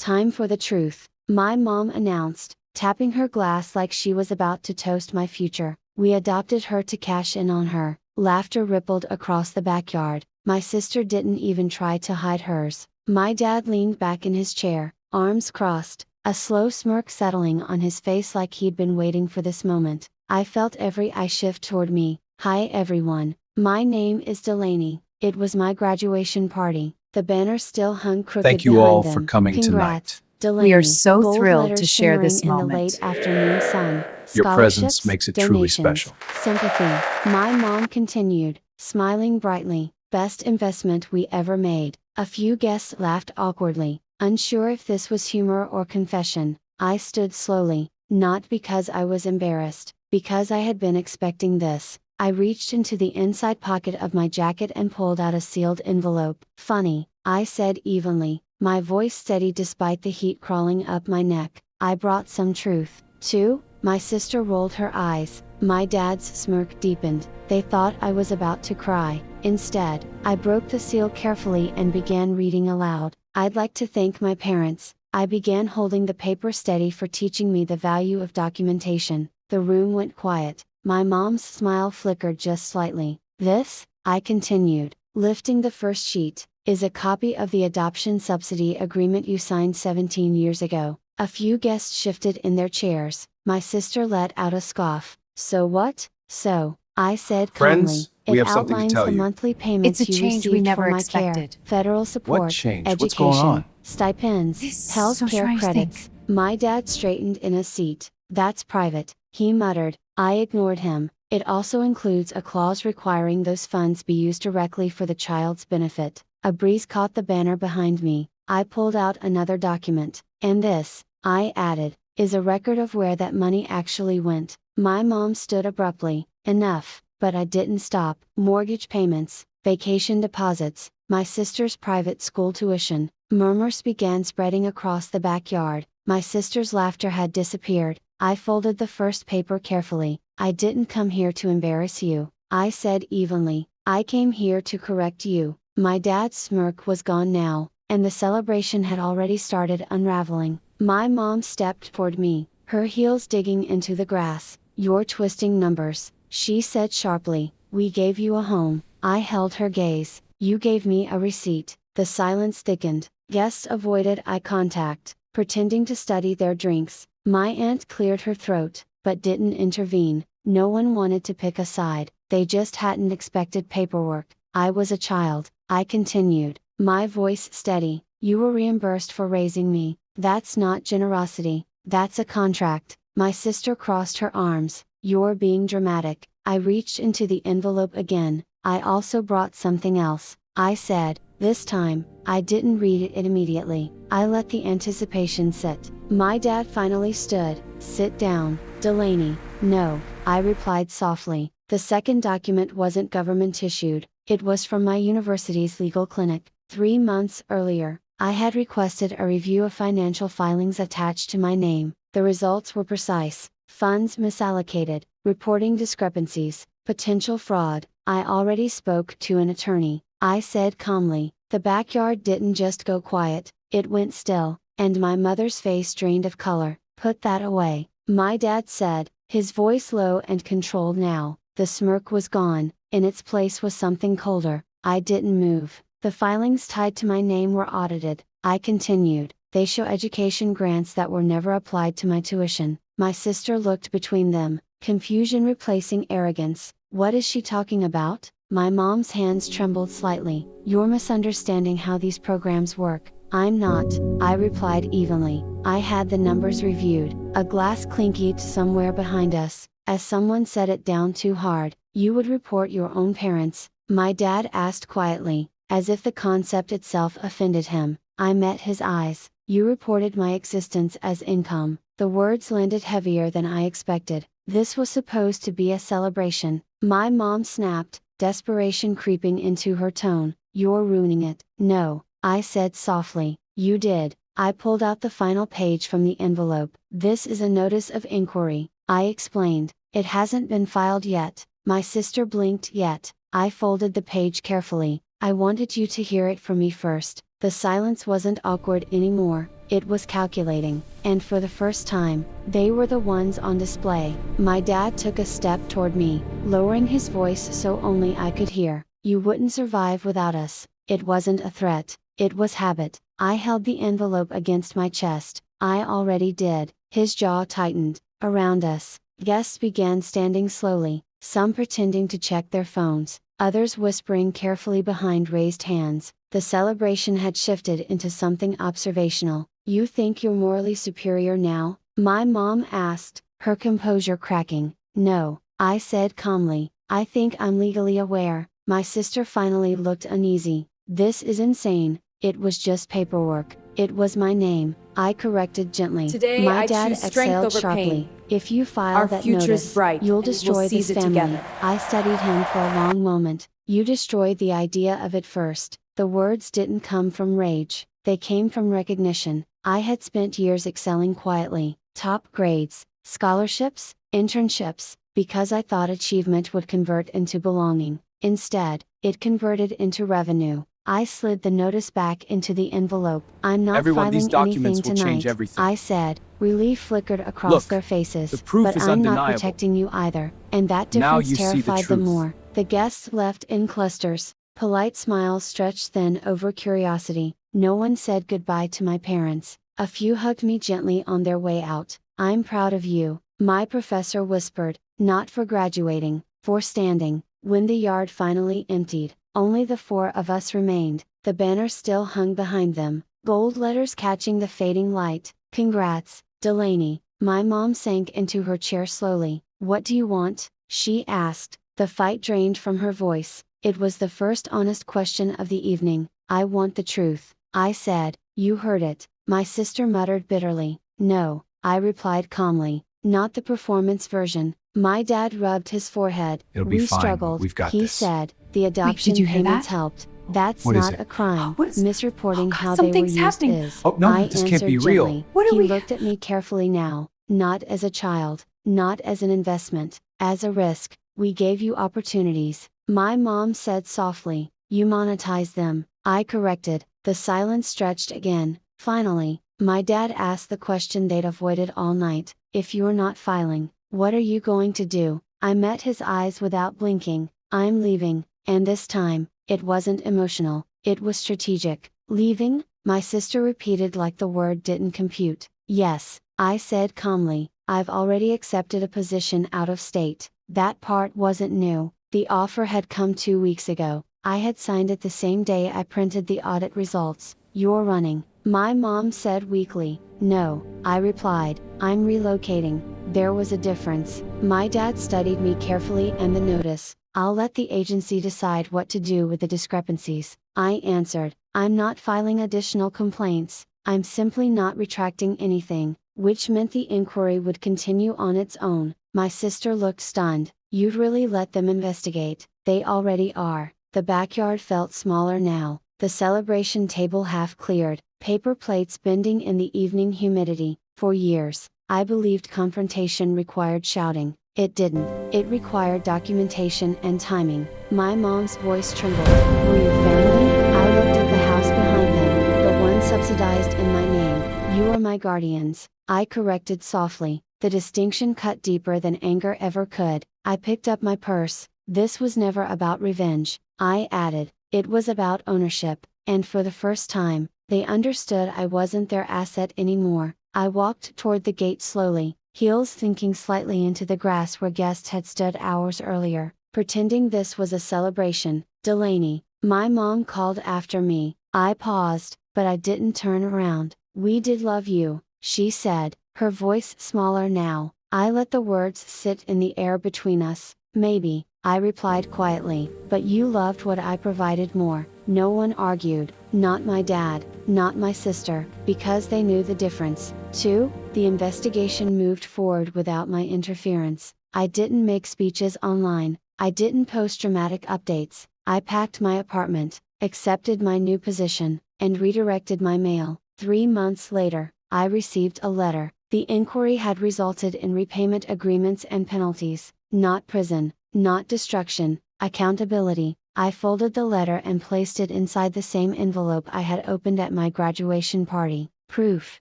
Time for the truth, my mom announced, tapping her glass like she was about to toast my future. We adopted her to cash in on her. Laughter rippled across the backyard. My sister didn't even try to hide hers. My dad leaned back in his chair, arms crossed, a slow smirk settling on his face like he'd been waiting for this moment. I felt every eye shift toward me. Hi everyone, my name is Delaney. It was my graduation party. The banner still hung crooked Thank you behind all for them. coming Congrats, tonight. Delaney. We are so Gold thrilled letters to share shimmering this in the late moment. afternoon sun. Your presence Scholarships, makes it truly donations, special. sympathy. My mom continued, smiling brightly. Best investment we ever made. A few guests laughed awkwardly, unsure if this was humor or confession. I stood slowly, not because I was embarrassed, because I had been expecting this. I reached into the inside pocket of my jacket and pulled out a sealed envelope. Funny, I said evenly, my voice steady despite the heat crawling up my neck. I brought some truth, too. My sister rolled her eyes. My dad's smirk deepened. They thought I was about to cry. Instead, I broke the seal carefully and began reading aloud. I'd like to thank my parents. I began holding the paper steady for teaching me the value of documentation. The room went quiet. My mom's smile flickered just slightly. This, I continued, lifting the first sheet, is a copy of the adoption subsidy agreement you signed 17 years ago. A few guests shifted in their chairs. My sister let out a scoff. So what? So, I said calmly, Friends, we it have something to outlines tell the you. monthly It's payments a you change we received for never my care, expected. federal support, changed? What's going education, on? stipends, This is health so care strange. credits. My dad straightened in a seat. That's private, he muttered. I ignored him. It also includes a clause requiring those funds be used directly for the child's benefit. A breeze caught the banner behind me. I pulled out another document. And this, I added, is a record of where that money actually went. My mom stood abruptly. Enough, but I didn't stop. Mortgage payments, vacation deposits, my sister's private school tuition. Murmurs began spreading across the backyard. My sister's laughter had disappeared. I folded the first paper carefully. I didn't come here to embarrass you, I said evenly. I came here to correct you. My dad's smirk was gone now, and the celebration had already started unraveling. My mom stepped toward me, her heels digging into the grass. You're twisting numbers, she said sharply. We gave you a home. I held her gaze. You gave me a receipt. The silence thickened. Guests avoided eye contact, pretending to study their drinks. My aunt cleared her throat, but didn't intervene. No one wanted to pick a side, they just hadn't expected paperwork. I was a child, I continued, my voice steady. You were reimbursed for raising me. That's not generosity, that's a contract. My sister crossed her arms. You're being dramatic. I reached into the envelope again. I also brought something else, I said. This time, I didn't read it immediately. I let the anticipation sit. My dad finally stood. Sit down, Delaney. No, I replied softly. The second document wasn't government issued, it was from my university's legal clinic. 3 months earlier, I had requested a review of financial filings attached to my name. The results were precise: funds misallocated, reporting discrepancies, potential fraud. I already spoke to an attorney, I said calmly. The backyard didn't just go quiet, it went still, and my mother's face drained of color. Put that away, my dad said, his voice low and controlled now. The smirk was gone, in its place was something colder. I didn't move. The filings tied to my name were audited, I continued. They show education grants that were never applied to my tuition. My sister looked between them, confusion replacing arrogance. What is she talking about? My mom's hands trembled slightly. You're misunderstanding how these programs work. I'm not, I replied evenly. I had the numbers reviewed. A glass clinkied somewhere behind us. As someone set it down too hard. You would report your own parents? My dad asked quietly, as if the concept itself offended him. I met his eyes. You reported my existence as income. The words landed heavier than I expected. This was supposed to be a celebration. My mom snapped, desperation creeping into her tone. You're ruining it. No, I said softly. You did. I pulled out the final page from the envelope. This is a notice of inquiry, I explained. It hasn't been filed yet. My sister blinked. Yet. I folded the page carefully. I wanted you to hear it from me first. The silence wasn't awkward anymore, it was calculating, and for the first time, they were the ones on display. My dad took a step toward me, lowering his voice so only I could hear. "You wouldn't survive without us." It wasn't a threat, it was habit. I held the envelope against my chest. I already did. His jaw tightened. Around us, guests began standing slowly, some pretending to check their phones, others whispering carefully behind raised hands. The celebration had shifted into something observational. "You think you're morally superior now?" my mom asked, her composure cracking. "No," I said calmly, "I think I'm legally aware." My sister finally looked uneasy. "This is insane, it was just paperwork." "It was my name," I corrected gently. Today My I dad choose strength exhaled over sharply. pain. "If you file Our that future's notice, bright, you'll and we'll destroy seize this it family." together. I studied him for a long moment. "You destroyed the idea of it first." The words didn't come from rage, they came from recognition. I had spent years excelling quietly, top grades, scholarships, internships, because I thought achievement would convert into belonging. Instead, it converted into revenue. I slid the notice back into the envelope. "I'm not Everyone, these filing anything documents will change tonight," everything. I said. Relief flickered across Look, their faces. the proof "But is I'm not undeniable. protecting you either." And that Now difference you see the terrified them truth. more. The guests left in clusters, polite smiles stretched thin over curiosity. No one said goodbye to my parents. A few hugged me gently on their way out. "I'm proud of you," my professor whispered, "not for graduating, for standing." When the yard finally emptied, only the four of us remained. The banner still hung behind them, gold letters catching the fading light. "Congrats, Delaney." My mom sank into her chair slowly. "What do you want?" she asked, the fight drained from her voice. It was the first honest question of the evening. "I want the truth," I said. "You heard it," my sister muttered bitterly. "No," I replied calmly, "not the performance version." My dad rubbed his forehead. It'll be "We fine, struggled," we've got he this. said. "The Wait, adoption did you hear payments that? helped." "That's What is not it? a crime." What is- Misreporting Oh God, how they were something's used happening. is. Oh, no, I this can't answered be real. gently. What are He we- looked at me carefully now, not as a child, not as an investment, as a risk. "We gave you opportunities," my mom said softly. "You monetize them," I corrected. The silence stretched again. Finally, my dad asked the question they'd avoided all night. "If you're not filing, what are you going to do?" I met his eyes without blinking. "I'm leaving," and this time, it wasn't emotional, it was strategic. "Leaving?" my sister repeated like the word didn't compute. "Yes," I said calmly, "I've already accepted a position out of state." That part wasn't new. The offer had come 2 weeks ago. I had signed it the same day I printed the audit results. "You're running," my mom said weakly. "No," I replied, "I'm relocating." There was a difference. My dad studied me carefully and the notice. "I'll let the agency decide what to do with the discrepancies," I answered. "I'm not filing additional complaints, I'm simply not retracting anything," which meant the inquiry would continue on its own. My sister looked stunned. "You'd really let them investigate?" "They already are." The backyard felt smaller now, the celebration table half cleared, paper plates bending in the evening humidity. For years, I believed confrontation required shouting. It didn't. It required documentation and timing. My mom's voice trembled. "Were you family?" I looked at the house behind them, the one subsidized in my name. "You are my guardians," I corrected softly. The distinction cut deeper than anger ever could. I picked up my purse. "This was never about revenge," I added. "It was about ownership," and for the first time, they understood I wasn't their asset anymore. I walked toward the gate slowly, heels sinking slightly into the grass where guests had stood hours earlier, pretending this was a celebration. "Delaney," my mom called after me. I paused, but I didn't turn around. "We did love you," she said, her voice smaller now. I let the words sit in the air between us. "Maybe," I replied quietly, "but you loved what I provided more." No one argued, not my dad, not my sister, because they knew the difference. 2. The investigation moved forward without my interference. I didn't make speeches online, I didn't post dramatic updates. I packed my apartment, accepted my new position, and redirected my mail. 3 months later, I received a letter. The inquiry had resulted in repayment agreements and penalties, not prison, not destruction, accountability. I folded the letter and placed it inside the same envelope I had opened at my graduation party. Proof,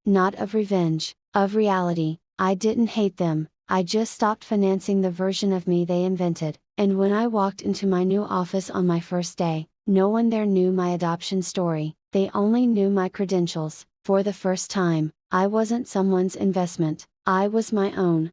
not of revenge, of reality. I didn't hate them, I just stopped financing the version of me they invented. And when I walked into my new office on my first day, no one there knew my adoption story, they only knew my credentials. For the first time, I wasn't someone's investment, I was my own.